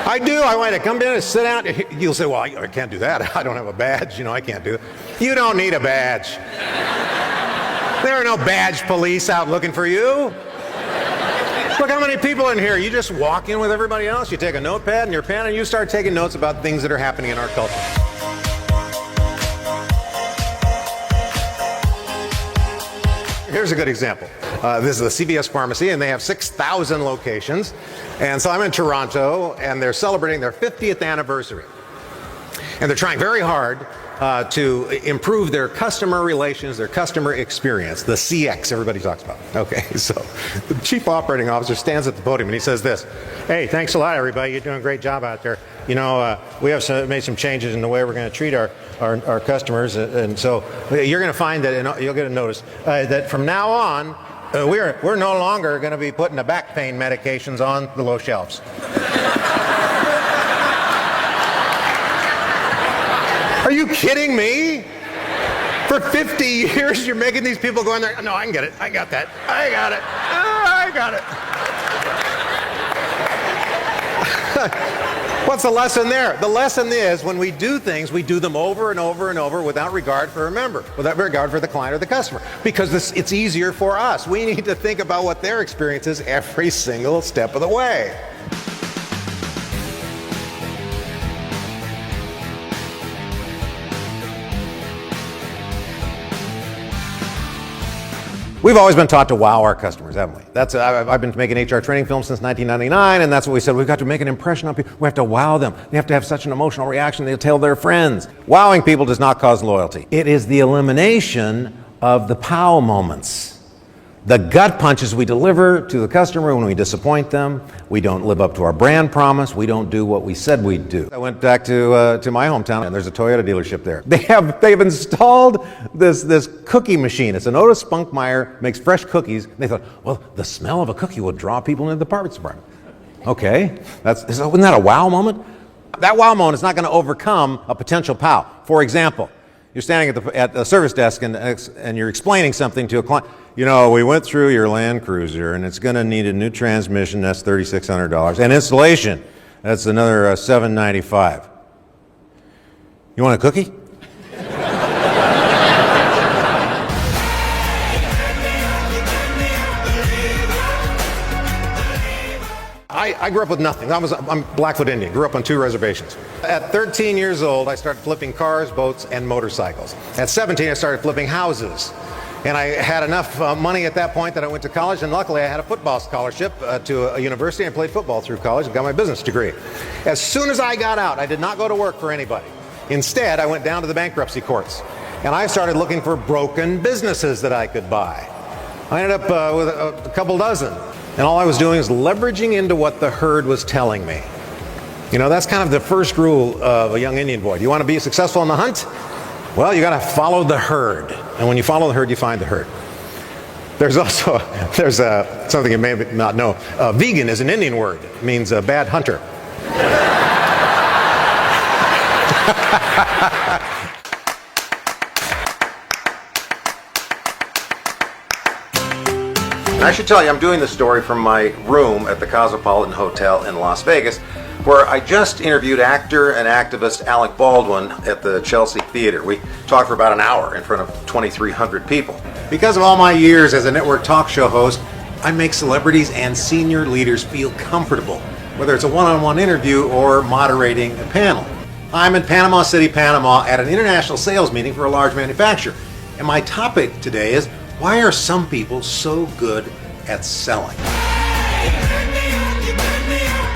I do. I want to come in and sit down. You'll say, well, I can't do that. I don't have a badge. I can't do that. You don't need a badge. There are no badge police out looking for you. Look how many people in here. You just walk in with everybody else. You take a notepad and your pen and you start taking notes about things that are happening in our culture. Here's a good example. This is the CVS pharmacy, and they have 6,000 locations. And so I'm in Toronto, and they're celebrating their 50th anniversary. And they're trying very hard to improve their customer relations, their customer experience, the CX everybody talks about. Okay, so the chief operating officer stands at the podium and he says this: hey, thanks a lot, everybody. You're doing a great job out there. We have made some changes in the way we're going to treat our customers, and so you're going to find that, you'll get a notice that from now on, we're no longer going to be putting the back pain medications on the low shelves. Are you kidding me? For 50 years, you're making these people go in there. No, I can get it. I got that. I got it. I got it. What's the lesson there? The lesson is when we do things, we do them over and over and over without regard for a member, without regard for the client or the customer, because it's easier for us. We need to think about what their experience is every single step of the way. We've always been taught to wow our customers, haven't we? I've been making HR training films since 1999, and that's what we said. We've got to make an impression on people. We have to wow them. They have to have such an emotional reaction they'll tell their friends. Wowing people does not cause loyalty. It is the elimination of the pow moments. The gut punches we deliver to the customer when we disappoint them. We don't live up to our brand promise. We don't do what we said we'd do. I went back to my hometown, and there's a Toyota dealership there. They've installed this cookie machine. It's an Otis Spunkmeyer, makes fresh cookies. And they thought, well, the smell of a cookie will draw people into the department. Okay, isn't that a wow moment? That wow moment is not going to overcome a potential pow. For example, you're standing at the service desk and you're explaining something to a client. We went through your Land Cruiser and it's going to need a new transmission. That's $3,600. And installation, that's another $795. You want a cookie? I grew up with nothing. I'm Blackfoot Indian, grew up on 2 reservations. At 13 years old, I started flipping cars, boats, and motorcycles. At 17, I started flipping houses. And I had enough money at that point that I went to college, and luckily I had a football scholarship to a university, and played football through college and got my business degree. As soon as I got out, I did not go to work for anybody. Instead, I went down to the bankruptcy courts, and I started looking for broken businesses that I could buy. I ended up with a couple dozen. And all I was doing was leveraging into what the herd was telling me. That's kind of the first rule of a young Indian boy. Do you want to be successful in the hunt? Well, you got to follow the herd. And when you follow the herd, you find the herd. There's something you may not know. Vegan is an Indian word. It means a bad hunter. And I should tell you, I'm doing this story from my room at the Cosmopolitan Hotel in Las Vegas, where I just interviewed actor and activist Alec Baldwin at the Chelsea Theater. We talked for about an hour in front of 2,300 people. Because of all my years as a network talk show host, I make celebrities and senior leaders feel comfortable, whether it's a one-on-one interview or moderating a panel. I'm in Panama City, Panama at an international sales meeting for a large manufacturer. And my topic today is, why are some people so good at selling?